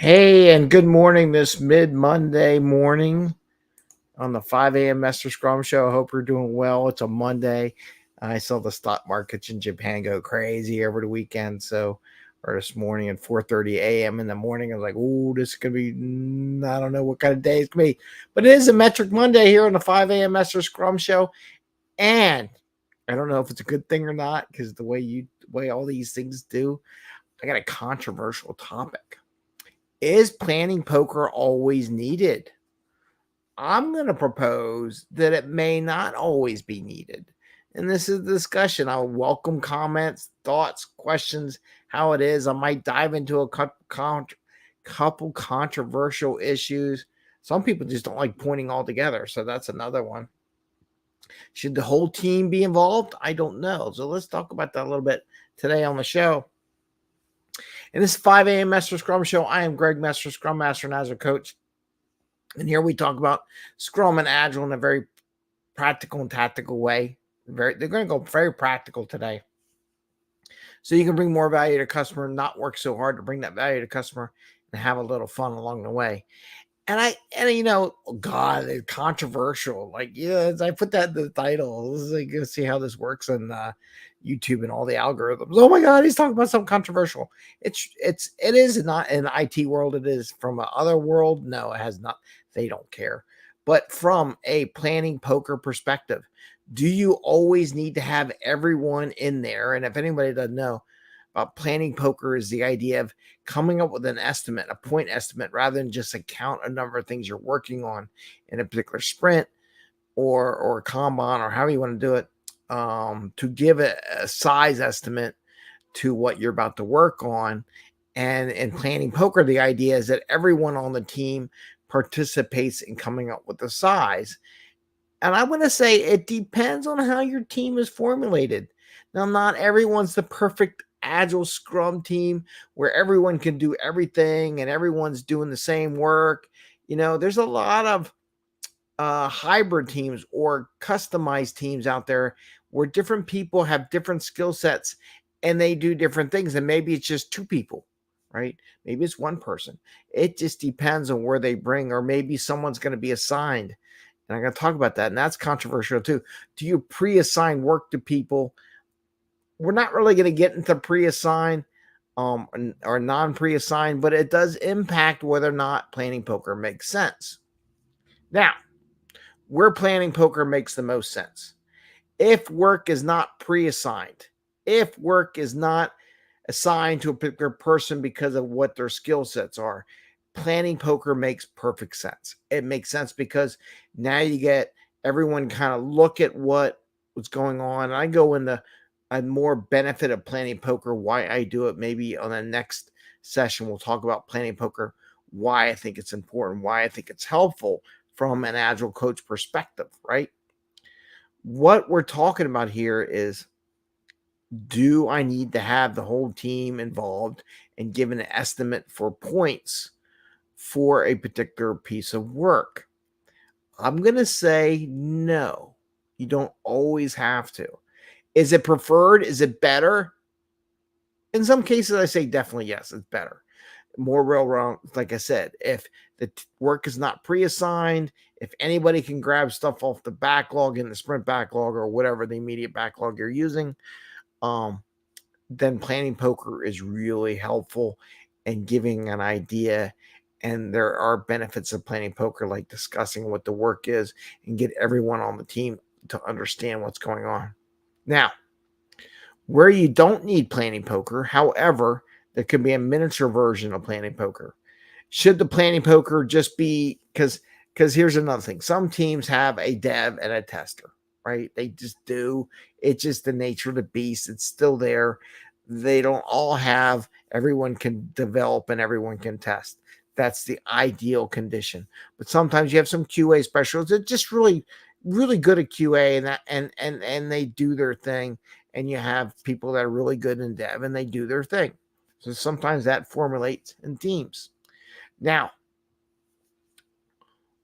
Hey, and good morning this mid-Monday morning on the 5 a.m. Mester Scrum Show. I hope you're doing well. It's a Monday. I saw the stock markets in Japan go crazy over the weekend. Or this morning at 4:30 a.m. in the morning, I was like, "Oh, this is gonna be. I don't know what kind of day it's gonna be, but it is a Metric Monday here on the 5 a.m. Mester Scrum Show, and I don't know if it's a good thing or not because the way all these things do. I got a controversial topic. Is planning poker always needed? I'm going to propose that it may not always be needed. And this is the discussion. I'll welcome comments, thoughts, questions, how it is. I might dive into a couple controversial issues. Some people just don't like pointing all together. So that's another one. Should the whole team be involved? I don't know. So let's talk about that a little bit today on the show. In this 5 a.m. Mester Scrum Show, I am Greg Mester, Scrum Master and Agile Coach. And here we talk about Scrum and Agile in a very practical and tactical way. They're going to go very practical today. So you can bring more value to customer, not work so hard to bring that value to customer, and have a little fun along the way. God, it's controversial. I put that in the title. This is like, let's see how this works on YouTube and all the algorithms. Oh my God, he's talking about something controversial. It is not in the IT world. It is from another world. No, it has not. They don't care. But from a planning poker perspective, do you always need to have everyone in there? And if anybody doesn't know, planning poker is the idea of coming up with an estimate, a point estimate, rather than just a count a number of things you're working on in a particular sprint or a Kanban or however you want to do it, to give a size estimate to what you're about to work on. And in planning poker, the idea is that everyone on the team participates in coming up with the size. And I want to say it depends on how your team is formulated. Now, not everyone's the perfect agile scrum team where everyone can do everything and everyone's doing the same work. There's a lot of hybrid teams or customized teams out there where different people have different skill sets and they do different things. And maybe it's just two people, right? Maybe it's one person. It just depends on where they bring, or maybe someone's going to be assigned. And I'm going to talk about that. And that's controversial too. Do you pre-assign work to people? We're not really going to get into pre-assign or non-pre-assign, but it does impact whether or not planning poker makes sense. Now, where planning poker makes the most sense. If work is not pre-assigned, if work is not assigned to a particular person because of what their skill sets are, planning poker makes perfect sense. It makes sense because now you get everyone kind of look at what's going on. I go into a more benefit of planning poker, why I do it. Maybe on the next session, we'll talk about planning poker, why I think it's important, why I think it's helpful from an agile coach perspective, right? What we're talking about here is, do I need to have the whole team involved and give an estimate for points for a particular piece of work? I'm going to say no. You don't always have to. Is it preferred? Is it better? In some cases, I say definitely yes, it's better. More real wrong, like I said, if the work is not pre-assigned, if anybody can grab stuff off the backlog in the sprint backlog or whatever the immediate backlog you're using, then planning poker is really helpful in giving an idea. And there are benefits of planning poker, like discussing what the work is and get everyone on the team to understand what's going on. Now, where you don't need planning poker, however, there could be a miniature version of planning poker. Should the planning poker just be, because here's another thing. Some teams have a dev and a tester, right? They just do. It's just the nature of the beast. It's still there. They don't all have, everyone can develop and everyone can test. That's the ideal condition. But sometimes you have some QA specialists that just really, really good at QA and they do their thing. And you have people that are really good in dev and they do their thing. So sometimes that formulates in teams. Now,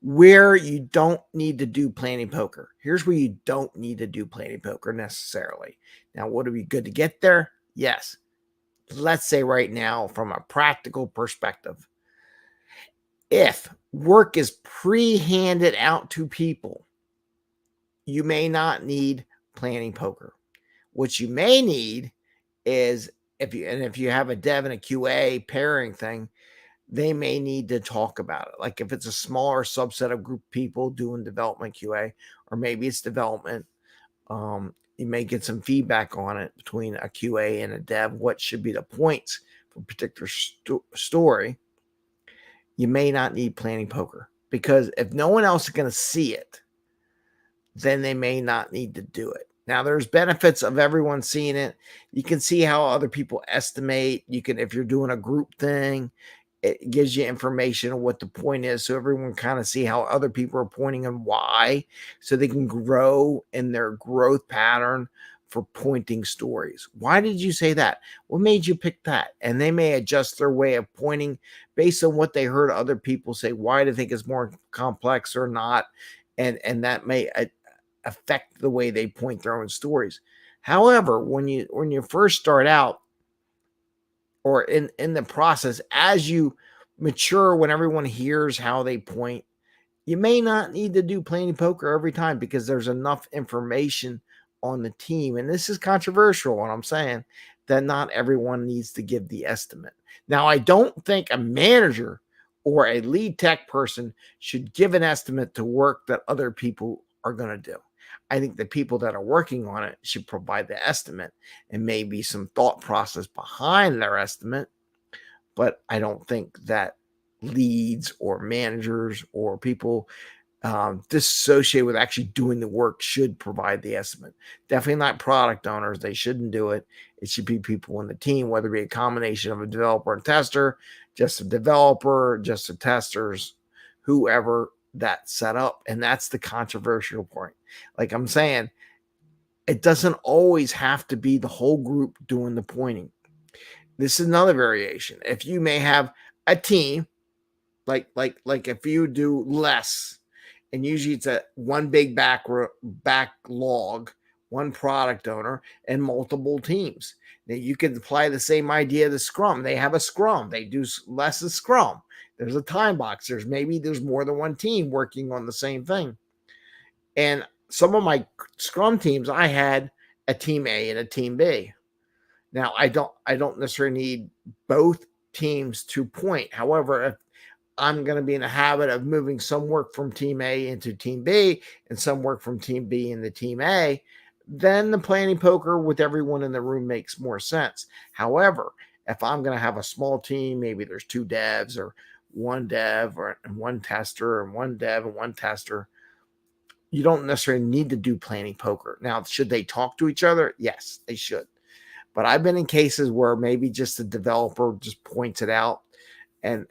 where you don't need to do planning poker. Here's where you don't need to do planning poker necessarily. Now, would it be good to get there? Yes. Let's say right now, from a practical perspective, If work is pre-handed out to people, you may not need planning poker. What you may need is if you have a dev and a QA pairing thing, they may need to talk about it. Like if it's a smaller subset of group people doing development QA, or maybe it's development, you may get some feedback on it between a QA and a dev. What should be the points for a particular story? You may not need planning poker, because if no one else is going to see it, then they may not need to do it. Now, there's benefits of everyone seeing it. You can see how other people estimate. You can, if you're doing a group thing, it gives you information on what the point is, so everyone kind of see how other people are pointing and why, so they can grow in their growth pattern for pointing stories. Why did you say that? What made you pick that? And they may adjust their way of pointing based on what they heard other people say, why they think it's more complex or not, and that may affect the way they point their own stories. However, when you first start out, or in the process, as you mature, when everyone hears how they point, you may not need to do planning poker every time, because there's enough information on the team. And this is controversial, what I'm saying, that not everyone needs to give the estimate. Now, I don't think a manager or a lead tech person should give an estimate to work that other people are going to do. I think the people that are working on it should provide the estimate, and maybe some thought process behind their estimate. But I don't think that leads or managers or people disassociated with actually doing the work should provide the estimate. Definitely not product owners. They shouldn't do it. It should be people in the team, whether it be a combination of a developer and tester, just a developer, just the testers, whoever that's set up. And that's the controversial point. Like I'm saying, it doesn't always have to be the whole group doing the pointing. This is another variation. If you may have a team, like if you do less, and usually it's a one big backlog, one product owner, and multiple teams. Now you can apply the same idea to Scrum. They have a Scrum. They do less of Scrum. There's a time box. There's more than one team working on the same thing. And some of my Scrum teams, I had a team A and a team B. Now I don't necessarily need both teams to point. However, if I'm going to be in the habit of moving some work from team A into team B and some work from team B into team A, then the planning poker with everyone in the room makes more sense. However, if I'm going to have a small team, maybe there's two devs or one dev or one tester, and one dev and one tester, you don't necessarily need to do planning poker. Now, should they talk to each other? Yes, they should. But I've been in cases where maybe just the developer just points it out, and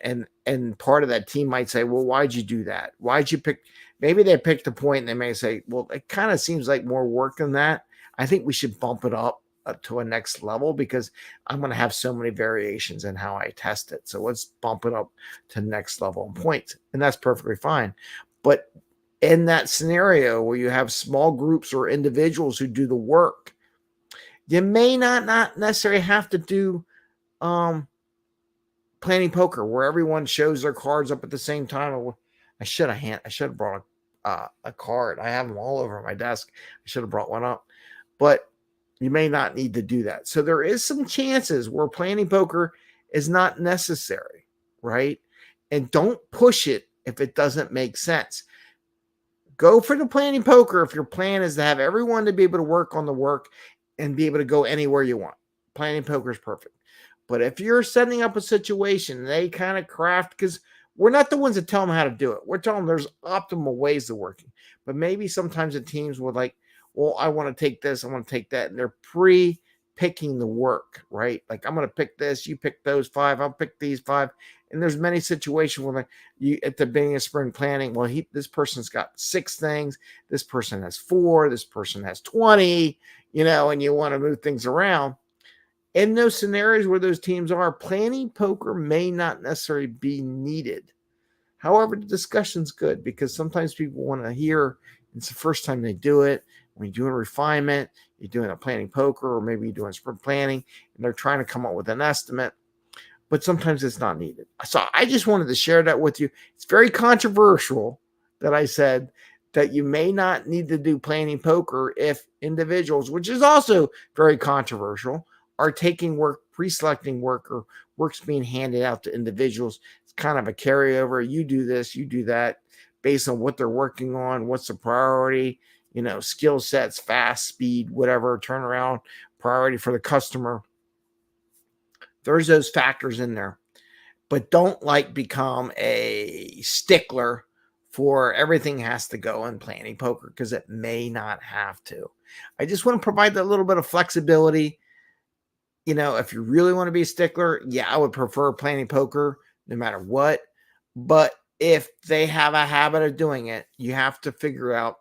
part of that team might say, well, why'd you do that? Why'd you pick? Maybe they picked a point and they may say, well, it kind of seems like more work than that. I think we should bump it up to a next level, because I'm going to have so many variations in how I test it. So let's bump it up to next level and points. And that's perfectly fine. But in that scenario where you have small groups or individuals who do the work, you may not necessarily have to do planning poker where everyone shows their cards up at the same time. I should have brought a card. I have them all over my desk. I should have brought one up, but you may not need to do that. So there is some chances where planning poker is not necessary, right? And don't push it if it doesn't make sense. Go for the planning poker if your plan is to have everyone to be able to work on the work and be able to go anywhere you want. Planning poker is perfect. But if you're setting up a situation, they kind of craft, because we're not the ones that tell them how to do it. We're telling them there's optimal ways of working. But maybe sometimes the teams would like, well, I want to take this, I want to take that. And they're pre-picking the work, right? Like, I'm going to pick this, you pick those 5, I'll pick these 5. And there's many situations where you at the beginning of spring planning, well, this person's got 6 things, this person has 4, this person has 20, and you want to move things around. In those scenarios where those teams are, planning poker may not necessarily be needed. However, the discussion's good, because sometimes people want to hear it's the first time they do it. When you're doing refinement, you're doing a planning poker, or maybe you're doing sprint planning, and they're trying to come up with an estimate. but sometimes it's not needed. So I just wanted to share that with you. It's very controversial that I said that you may not need to do planning poker if individuals, which is also very controversial, are taking work, pre-selecting work, or work's being handed out to individuals. It's kind of a carryover. You do this, you do that, based on what they're working on, what's the priority, skill sets, fast, speed, whatever, turnaround, priority for the customer. There's those factors in there, but don't become a stickler for everything has to go in planning poker, because it may not have to. I just want to provide that little bit of flexibility. If you really want to be a stickler, yeah, I would prefer planning poker no matter what. But if they have a habit of doing it, you have to figure out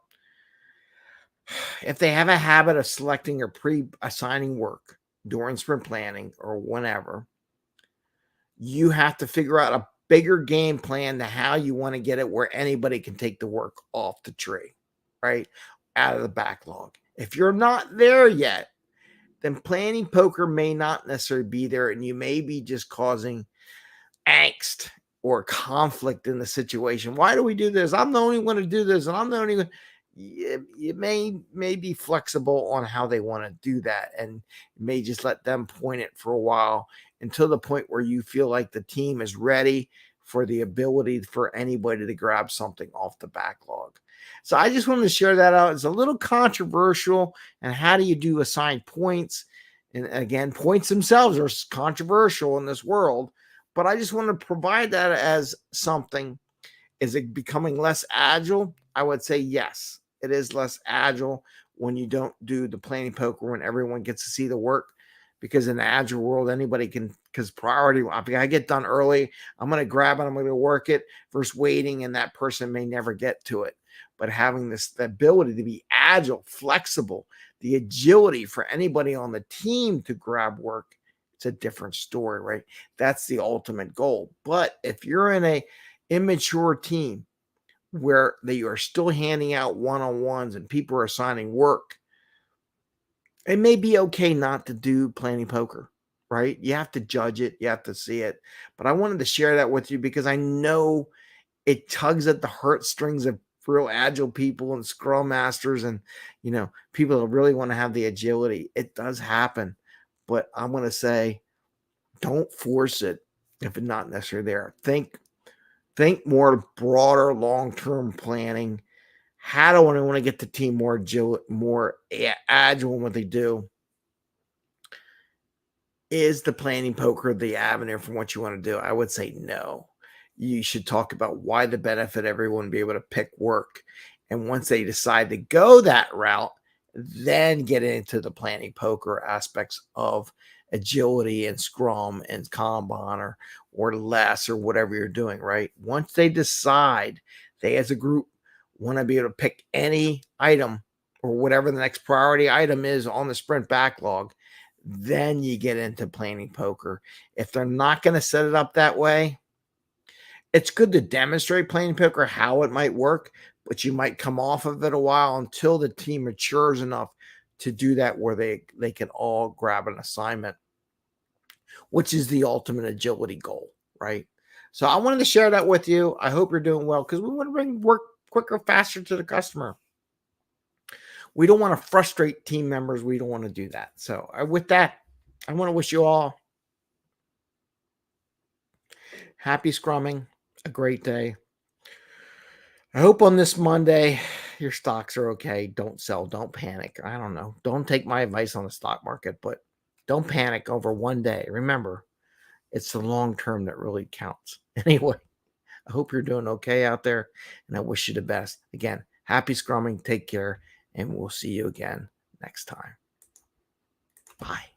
if they have a habit of selecting or pre-assigning work during sprint planning or whenever. You have to figure out a bigger game plan to how you want to get it where anybody can take the work off the tree, right? Out of the backlog. If you're not there yet, then planning poker may not necessarily be there, and you may be just causing angst or conflict in the situation. Why do we do this? I'm the only one to do this, and I'm the only one. You may be flexible on how they want to do that, and may just let them point it for a while until the point where you feel like the team is ready for the ability for anybody to grab something off the backlog. So I just wanted to share that out. It's a little controversial. And how do you do assigned points? And again, points themselves are controversial in this world, but I just want to provide that as something. Is it becoming less agile? I would say yes, it is less agile when you don't do the planning poker, when everyone gets to see the work, because in the agile world, anybody can, because priority, if I get done early, I'm going to grab it, I'm going to work it, versus waiting, and that person may never get to it. But having the ability to be agile, flexible, the agility for anybody on the team to grab work, it's a different story, right? That's the ultimate goal. But if you're in a immature team where they are still handing out one-on-ones and people are assigning work, it may be okay not to do planning poker, right? You have to judge it, you have to see it. But I wanted to share that with you because I know it tugs at the heartstrings of real agile people and scrum masters and people that really want to have the agility. It does happen, but I'm going to say don't force it if it's not necessarily there. Think more broader, long-term planning. How do I want to get the team more agile in what they do? Is the planning poker the avenue from what you want to do? I would say no. You should talk about why the benefit everyone be able to pick work. And once they decide to go that route, then get into the planning poker aspects of agility and Scrum and Kanban or less or whatever you're doing, right? Once they decide they as a group want to be able to pick any item or whatever the next priority item is on the sprint backlog, then you get into planning poker. If they're not going to set it up that way, it's good to demonstrate planning poker, how it might work, but you might come off of it a while until the team matures enough to do that where they can all grab an assignment, which is the ultimate agility goal, right? So I wanted to share that with you. I hope you're doing well because we want to bring work quicker, faster to the customer. We don't want to frustrate team members. We don't want to do that. So with that, I want to wish you all happy scrumming, a great day. I hope on this Monday your stocks are okay. Don't sell. Don't panic. I don't know. Don't take my advice on the stock market, but don't panic over one day. Remember, it's the long term that really counts. Anyway, I hope you're doing okay out there, and I wish you the best. Again, happy scrumming. Take care, and we'll see you again next time. Bye.